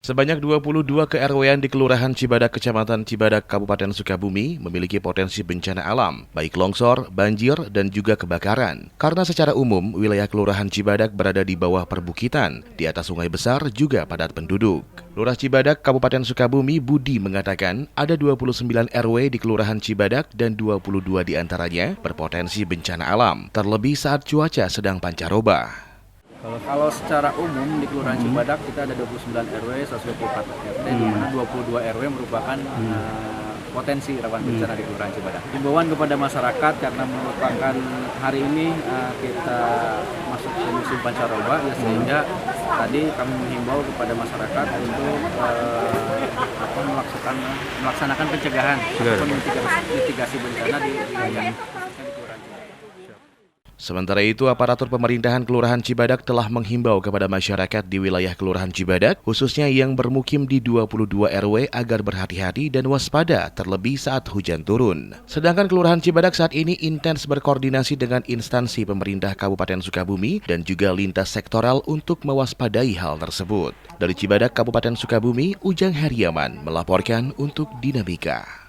Sebanyak 22 KRW-an di Kelurahan Cibadak, Kecamatan Cibadak, Kabupaten Sukabumi memiliki potensi bencana alam, baik longsor, banjir, dan juga kebakaran. Karena secara umum, wilayah Kelurahan Cibadak berada di bawah perbukitan, di atas sungai besar juga padat penduduk. Lurah Cibadak, Kabupaten Sukabumi, Budi mengatakan ada 29 RW di Kelurahan Cibadak dan 22 diantaranya berpotensi bencana alam, terlebih saat cuaca sedang pancaroba. Kalau secara umum di Kelurahan Cibadak kita ada 29 RW, 124 RT, di mana 22 RW merupakan potensi rawan bencana di Kelurahan Cibadak. Himbauan kepada masyarakat karena merupakan hari ini kita masuk ke musim pancaroba, ya sehingga tadi kami menghimbau kepada masyarakat untuk melaksanakan pencegahan ataupun mitigasi bencana di wilayah Kelurahan Cibadak. Sementara itu, aparatur pemerintahan Kelurahan Cibadak telah menghimbau kepada masyarakat di wilayah Kelurahan Cibadak, khususnya yang bermukim di 22 RW agar berhati-hati dan waspada terlebih saat hujan turun. Sedangkan Kelurahan Cibadak saat ini intens berkoordinasi dengan instansi pemerintah Kabupaten Sukabumi dan juga lintas sektoral untuk mewaspadai hal tersebut. Dari Cibadak, Kabupaten Sukabumi, Ujang Heriaman melaporkan untuk Dinamika.